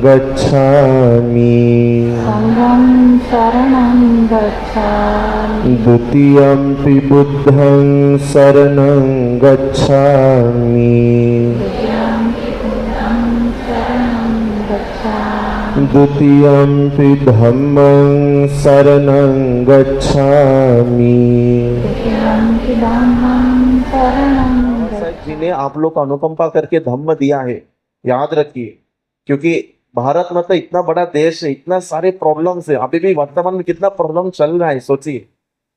गच्छामि संघं शरणं गच्छामि द्वितीयंपि बुद्धं शरणं गच्छामि द्वितीयंपि धम्मं शरणं गच्छामि। जी ने आप लोग को अनुकंपा करके धम्म दिया है, याद रखिए, क्योंकि भारत मतलब इतना बड़ा देश है, इतना सारे प्रॉब्लम्स है, अभी भी वर्तमान में कितना प्रॉब्लम चल रहा है सोचिए।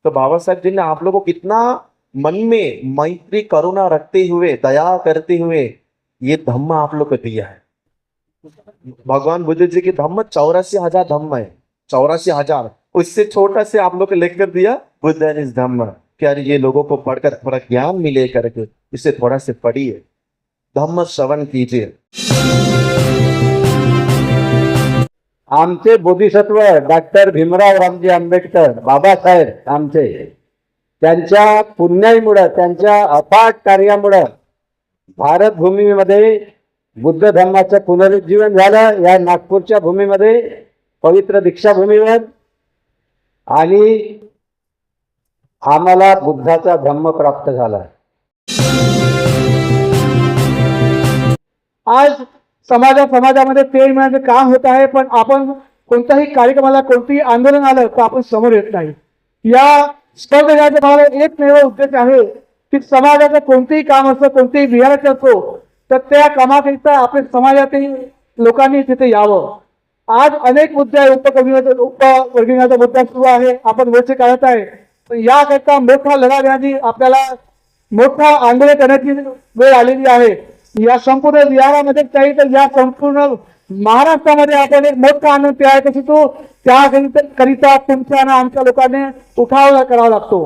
तो बाबा साहब जी ने आप लोगों को कितना मन में मैत्री करुणा रखते हुए, दया करते हुए ये धम्म आप लोग को दिया है। भगवान बुद्ध जी की धम्म 84,000 धम्म है, 84,000, उससे छोटा से आप लोग को लेकर दिया बुद्ध इस धम्म। क्या ये लोगों को पढ़कर थोड़ा ज्ञान मिले करके इसे थोड़ा से पढ़िए, धम्म श्रवण कीजिए। आमचे बोधिसत्व डॉक्टर भीमराव रामजी आंबेडकर बाबासाहेब आमचे, त्यांच्या पुण्याईमुळे, त्यांच्या अफाट कार्यामुळे भारत भूमीमध्ये बुद्ध धर्माचं पुनरुज्जीवन झालं। या नागपूरच्या भूमीमध्ये पवित्र दीक्षाभूमीवर, आणि आम्हाला बुद्धाचा धम्म प्राप्त झाला। आज समाजामध्ये तेल मिळण्याचं काम होत आहे, पण आपण कोणत्याही कार्यक्रमाला, कोणतेही आंदोलन आलं तर आपण समोर येत नाही। या स्पर्धेचा मला एकमेव उद्देश आहे की समाजाचं कोणतेही काम असो, कोणतेही विहाराचं असो, तर त्या कामाकरिता आपल्या समाजातील लोकांनी तिथे यावं। आज अनेक मुद्दे उपवर्गीयांचा मुद्दा सुरू आहे, आपण मोर्चे काढत आहे, पण याकरिता मोठा लढा देण्याची, आपल्याला मोठा आंदोलन करण्याची वेळ आलेली आहे। या संपूर्ण विहारामध्ये काही तर या संपूर्ण महाराष्ट्रामध्ये आपण एक मोठा आनंद तयार करतो, त्याकरिता तुमच्या आणि आमच्या लोकांनी उठाव करावा लागतो।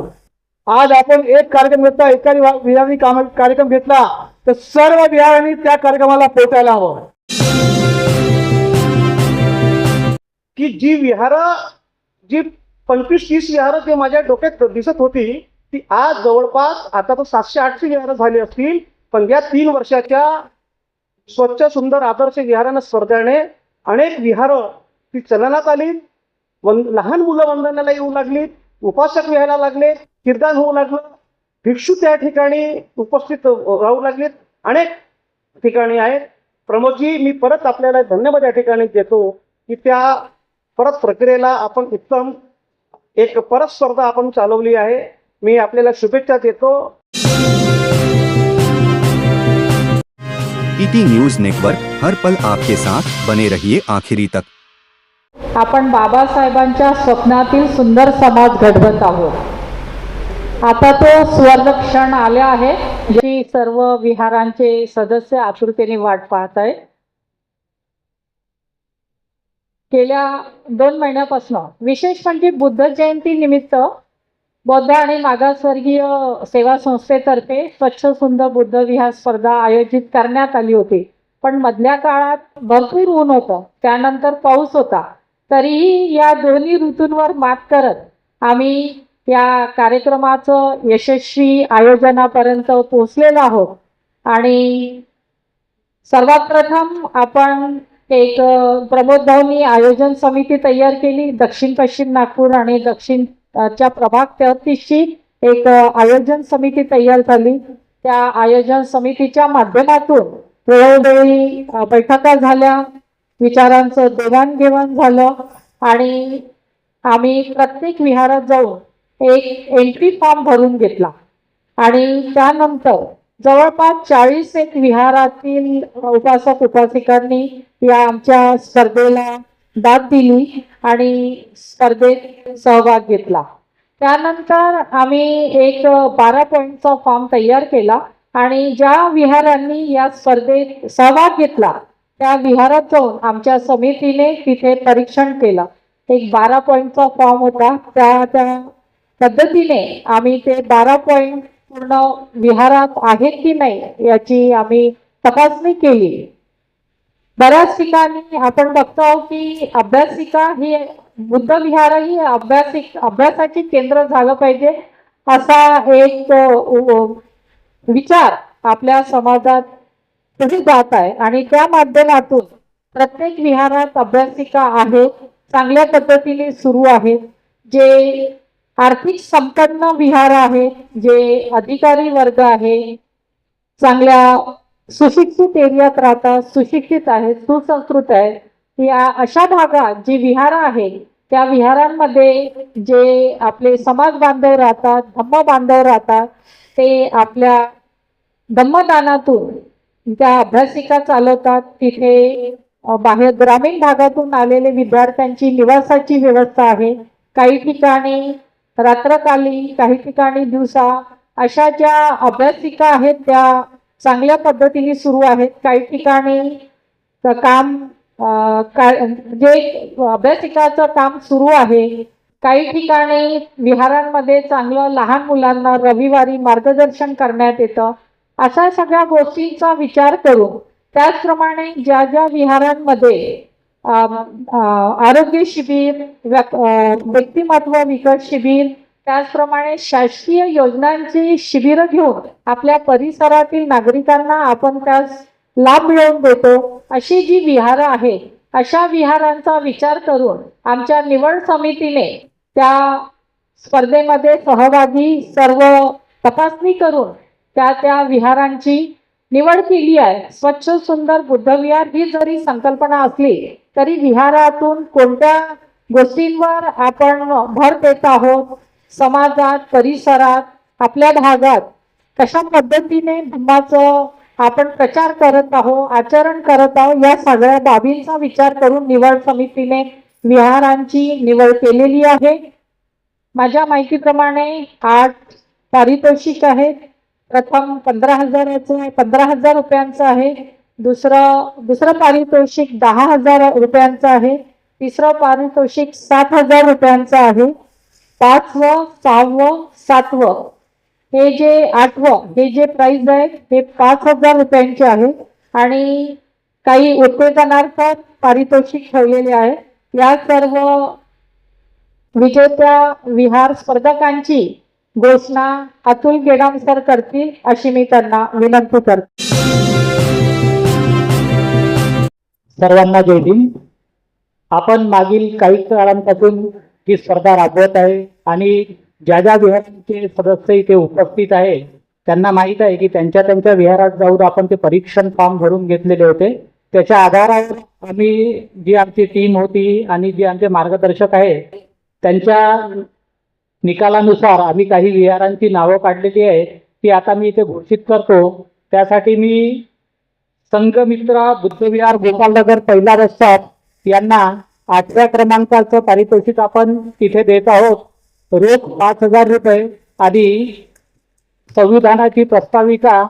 आज आपण एक कार्यक्रम घेतला, एकाही विहारांनी कार्यक्रम घेतला तर सर्व विहारांनी त्या कार्यक्रमाला पोहोचायला हवं। की जी 25-30 विहारं जे माझ्या डोक्यात दिसत होती, ती आज जवळपास आता तर 700-800 विहारं झाली असतील। पण या 3 वर्षाच्या स्वच्छ सुंदर आदर्श विहारांना स्पर्धाने अनेक विहारं ती चलनात आली, लहान मुलं वंदनाला येऊ लागली, उपासक व्हायला लागले, कीर्तन होऊ लागलं, भिक्षू त्या ठिकाणी उपस्थित राहू लागलेत, अनेक ठिकाणी आहेत। प्रमोदजी, मी परत आपल्याला धन्यवाद या ठिकाणी देतो की त्या परत प्रक्रियेला आपण उत्तम एक परत स्पर्धा आपण चालवली आहे। मी आपल्याला शुभेच्छा देतो। ईटी न्यूज नेटवर्क, हर पल आपके साथ, बने रहिए आखिरी तक। आपण बाबासाहेबांच्या स्वप्नातील सुंदर समाज घडवत आहोत। आता तो सुवर्ण क्षण आले आहे, जी सर्व विहारांचे सदस्य आतुरतेने वाट पाहत आहेत। गेल्या 2 महिन्यापासून, विशेष म्हणजे बुद्ध जयंती निमित्त बौद्ध आणि मागासवर्गीय सेवा संस्थेतर्फे स्वच्छ सुंदर बुद्ध विहार स्पर्धा आयोजित करण्यात आली होती। पण मधल्या काळात भरपूर ऊन होतं, त्यानंतर पाऊस होता, तरीही या दोन्ही ऋतूंवर मात करत आम्ही या कार्यक्रमाचं यशस्वी आयोजनापर्यंत पोहोचलेलो आहोत। आणि सर्वात प्रथम आपण एक प्रमोद भाऊंनी आयोजन समिती तयार केली। दक्षिण पश्चिम नागपूर आणि दक्षिणच्या प्रभाग 33ची एक आयोजन समिती तयार झाली। त्या आयोजन समितीच्या माध्यमातून वेळोवेळी बैठका झाल्या, विचारांचं देवाणघेवाण झालं, आणि आम्ही प्रत्येक विहारात जाऊन एक एंट्री फॉर्म भरून घेतला। आणि त्यानंतर जवळपास 41 विहारातील उपासक उपासिकांनी या आमच्या स्पर्धेला दाद दिली आणि स्पर्धेत सहभाग घेतला। त्यानंतर आम्ही एक 12 पॉईंटचा फॉर्म तयार केला, आणि ज्या विहारांनी या स्पर्धेत सहभाग घेतला त्या विहारात जाऊन आमच्या समितीने तिथे परीक्षण केलं। एक 12 पॉईंटचा फॉर्म होता, त्या पद्धतीने आम्ही ते 12 पॉईंट पूर्ण विहारात आहेत की नाही याची आम्ही तपासणी केली। बऱ्याच ठिकाणी आपण बघतो की अभ्यासिका ही, बुद्ध विहार ही अभ्यासाची केंद्र झालं पाहिजे असा एक विचार आपल्या समाजात पुढे जात आहे, आणि त्या माध्यमातून प्रत्येक विहारात अभ्यासिका आहेत, चांगल्या पद्धतीने सुरू आहेत. जे आर्थिक संपन्न विहार आहेत, जे अधिकारी वर्ग आहे, चांगल्या सुशिक्षित एरियात राहतात, सुशिक्षित आहेत, सुसंस्कृत आहेत, या अशा भागात जी विहार आहेत त्या विहारांमध्ये जे आपले समाज बांधव राहतात, धम्म बांधव राहतात, ते आपल्या धम्मदानातून त्या अभ्यासिका चालवतात. तिथे बाहेर ग्रामीण भागातून आलेले विद्यार्थ्यांची निवासाची व्यवस्था आहे. काही ठिकाणी रात्रकाली, काही ठिकाणी दिवसा, अशा ज्या अभ्यासिका आहेत त्या चांगल्या पद्धतीने सुरू आहेत. काही ठिकाणी काम जे अभ्यासिकाचं काम सुरू आहे. काही ठिकाणी विहारांमध्ये चांगलं लहान मुलांना रविवारी मार्गदर्शन करण्यात येतं. अशा सगळ्या गोष्टींचा विचार करून, त्याचप्रमाणे ज्या ज्या विहारांमध्ये आरोग्य शिबिर, व्यक्तिमत्व विकास शिबिर, त्याचप्रमाणे शासकीय योजनांची शिबिरं घेऊन आपल्या परिसरातील नागरिकांना आपण त्यास लाभ मिळवून देतो. अशी जी विहारं आहेत, अशा विहारांचा विचार करून आमच्या निवड समितीने त्या स्पर्धेमध्ये सहभागी सर्व तपासणी करून त्या विहारांची निवड केली आहे. स्वच्छ सुंदर बुद्धविहार ही जरी संकल्पना असली तरी विहारातून कोणत्या गोष्टींवर आपण भर देत आहोत, समाजात, परिसरात, आपल्या भागात कशा पद्धतीने धम्माचं आपण प्रचार करत आहोत, आचरण करत आहोत, या सगळ्या बाबींचा विचार करून निवड समितीने विहारांची निवड केलेली आहे. माझ्या माहितीप्रमाणे 8 पारितोषिक आहेत. प्रथम 15,000 रुपयांचं आहे. दुसरं पारितोषिक 10,000 रुपयांचं आहे. तिसरं पारितोषिक 7,000 रुपयांचं आहे. 5वं, 6वं, 7वं, हे जे 8वं, हे जे प्राइज आहे हे 5,000 रुपयांचे आहे. आणि काही उत्तेजनार्थ पारितोषिक ठेवलेले आहे. या सर्व विजेत्या विहार स्पर्धकांची घोषणा अतुल गेडाम सर करतील अशी मी त्यांना विनंती करते. सर्वांना जय हिंद. आपण मागील काही काळांपासून ही स्पर्धा राबवत आहे आणि ज्या ज्या विहारांचे सदस्य इथे उपस्थित आहे त्यांना माहीत आहे की त्यांच्या विहारात जाऊन आपण ते परीक्षण फॉर्म भरून घेतलेले होते. त्याच्या आधारावर आम्ही, जी आमची टीम होती आणि जे आमचे मार्गदर्शक आहे, त्यांच्या निकालानुसार आम्ही काही विहारांची नावं काढलेली आहेत. ती आता मी इथे घोषित करतो. त्यासाठी मी संघमित्रा बुद्धविहार गोपालनगर पहिला रस्ता यांना 8व्या क्रमांकाचं पारितोषिक आपण तिथे देत आहोत. रोख 5,000 रुपये आणि संविधानाची प्रस्ताविका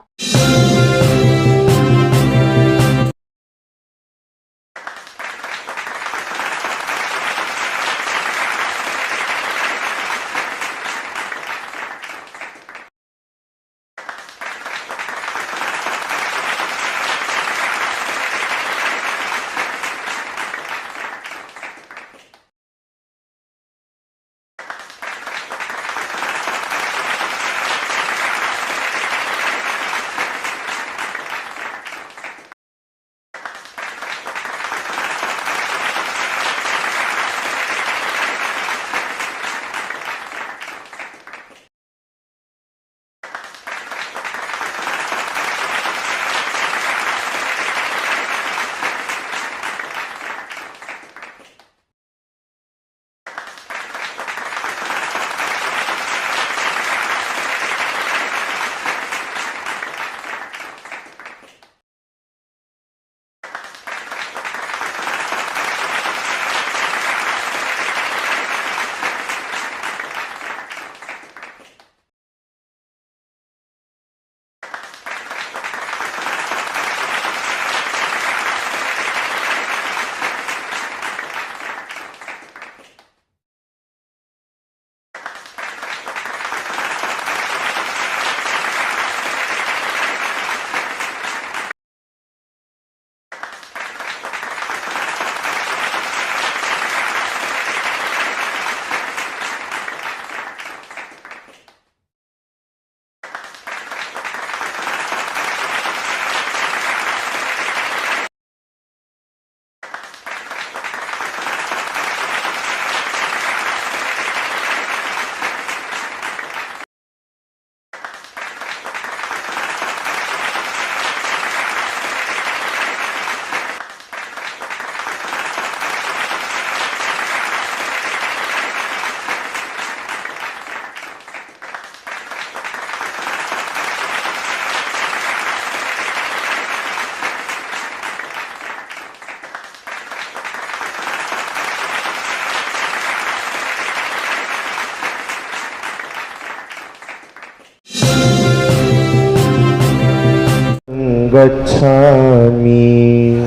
गच्छामि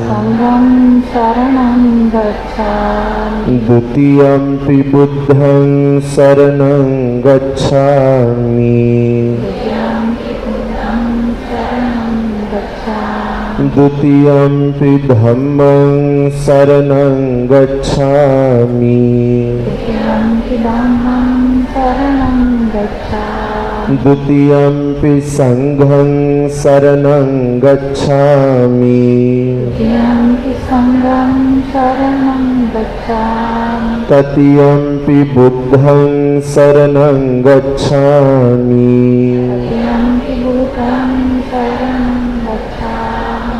संघं शरणं गच्छामि द्वितीयम्पि बुद्धं शरणं गच्छामि द्वितीयम्पि धम्मं शरणं गच्छामि द्वितीयम्पि संघं शरणं गच्छामि तृतीयम्पि बुद्धं शरणं गच्छामि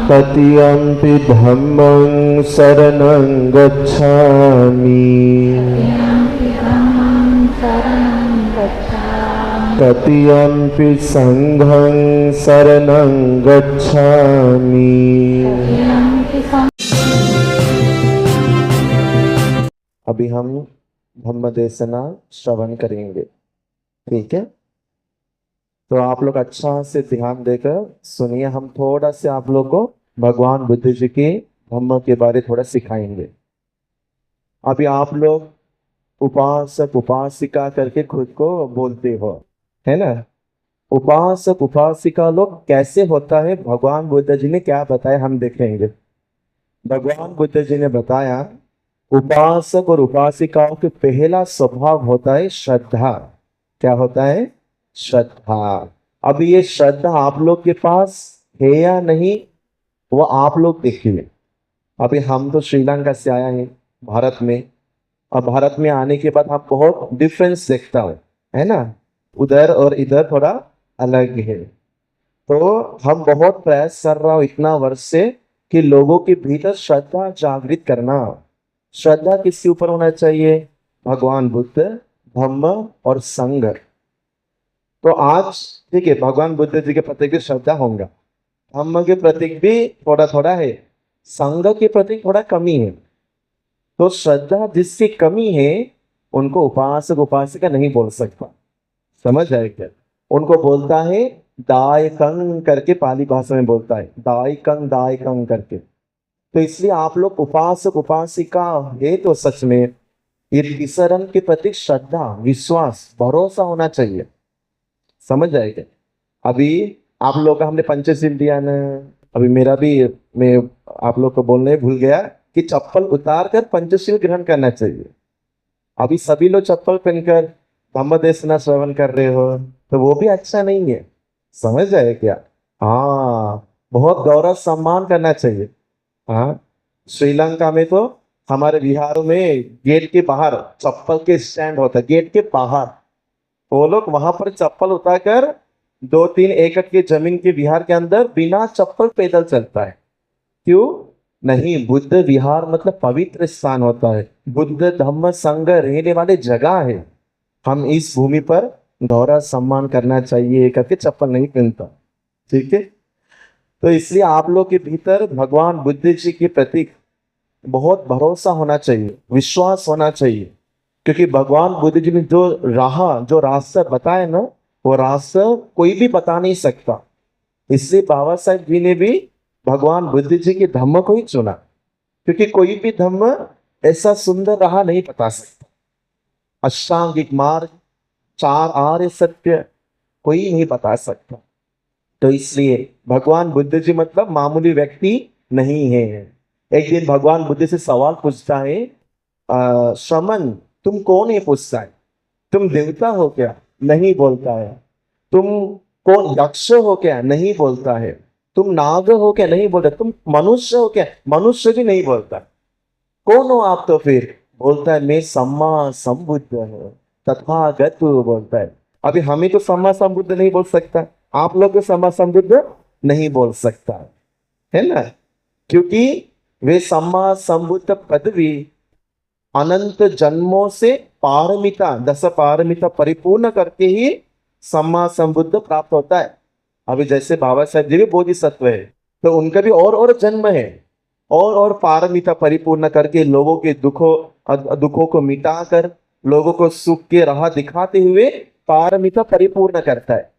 तृतीयम्पि धम्मं शरणं गच्छामि तृतीयम्पि संघं शरणं गच्छामि। अभी हम धम्म देशना श्रवण करेंगे, ठीक है? तो आप लोग अच्छा से ध्यान देकर सुनिए। हम थोड़ा से आप लोग को भगवान बुद्ध जी के धम्म के बारे थोड़ा सिखाएंगे। अभी आप लोग उपासक उपासिका करके खुद को बोलते हो, है ना? उपासक उपासिका लोग कैसे होता है, भगवान बुद्ध जी ने क्या बताया हम देखेंगे। भगवान बुद्ध जी ने बताया उपासक और उपासिकाओं के पहला स्वभाव होता है श्रद्धा। क्या होता है? श्रद्धा। अब ये श्रद्धा आप लोग के पास है या नहीं, वो आप लोग देखिए। अभी हम तो श्रीलंका से आया है भारत में, और भारत में आने के बाद हम बहुत डिफरेंस देखता हूँ, है ना? उधर और इधर थोड़ा अलग है। तो हम बहुत प्रयास कर रहा हूँ इतना वर्ष से कि लोगों के भीतर श्रद्धा जागृत करना। श्रद्धा किसके ऊपर होना चाहिए? भगवान बुद्ध, धम्म और संघ। तो आज ठीक है, भगवान बुद्ध जी के प्रति भी श्रद्धा होगा, धम्म के प्रति भी थोड़ा थोड़ा है, संघ के प्रति थोड़ा कमी है। तो श्रद्धा जिसकी कमी है उनको उपासक उपासिका नहीं बोल सकता, समझ आए क्या? उनको बोलता है दायकं करके, पाली भाषा में बोलता है दायकं दायकं करके। तो इसलिए आप लोग उपासक उपासिका है तो सच में ईश्वरन के प्रति श्रद्धा, विश्वास, भरोसा होना चाहिए, समझ आए क्या? अभी आप लोग का हमने पंचशील दिया ना, अभी मेरा भी, मैं आप लोग को बोलने भूल गया कि चप्पल उतार कर पंचशील ग्रहण करना चाहिए। अभी सभी लोग चप्पल पहनकर धम्म देशना श्रवण कर रहे हो, तो वो भी अच्छा नहीं है, समझ आए क्या? हाँ, बहुत गौरव सम्मान करना चाहिए। हाँ, श्रीलंका में तो हमारे बिहार में गेट के बाहर चप्पल के स्टैंड होता है, गेट के बाहर। वो लोग वहां पर चप्पल उतारकर 2-3 एकड़ के जमीन के बिहार के अंदर बिना चप्पल पैदल चलता है। क्यों नहीं? बुद्ध विहार मतलब पवित्र स्थान होता है, बुद्ध धम्म संघ रहने वाले जगह है। हम इस भूमि पर गौरव सम्मान करना चाहिए करके चप्पल नहीं पहनता, ठीक है? तो इसलिए आप लोग के भीतर भगवान बुद्ध जी के प्रति बहुत भरोसा होना चाहिए, विश्वास होना चाहिए, क्योंकि भगवान बुद्ध जी ने जो रास्ता बताया ना, वो रास्ता कोई भी बता नहीं सकता। इसलिए बाबा साहेब जी ने भी भगवान बुद्ध जी के धम्म को ही चुना, क्योंकि कोई भी धम्म ऐसा सुंदर राह नहीं बता सकता। अष्टांगिक मार्ग, 4 आर्य सत्य कोई नहीं बता सकता। तो इसलिए भगवान बुद्ध जी मतलब मामूली व्यक्ति नहीं है। एक दिन भगवान बुद्ध से सवाल पूछता है, श्रमण तुम कौन है? पूछता है, तुम देवता हो क्या? नहीं बोलता है। तुम कौन, यक्ष हो क्या? नहीं बोलता है। तुम नाग हो क्या? नहीं बोलता। तुम मनुष्य हो क्या? मनुष्य भी नहीं बोलता। कौन हो आप तो फिर? बोलता है मैं सम्मा संबुद्ध हूं, तथागत बोलता है। अभी हमें तो सम्मा संबुद्ध नहीं बोल सकता, आप लोग को सम्मा संबुद्ध नहीं बोल सकता, है ना? क्योंकि वे सम्मा संबुद्ध पदवी अनंत जन्मों से पारमिता, 10 पारमिता परिपूर्ण करके ही सम्मा संबुद्ध प्राप्त होता है। अभी जैसे बाबा साहेब जी भी बोधिसत्व है, तो उनका भी और जन्म है, और पारमिता परिपूर्ण करके लोगों के दुखों को मिटाकर लोगों को सुख के राह दिखाते हुए पारमिता परिपूर्ण करता है।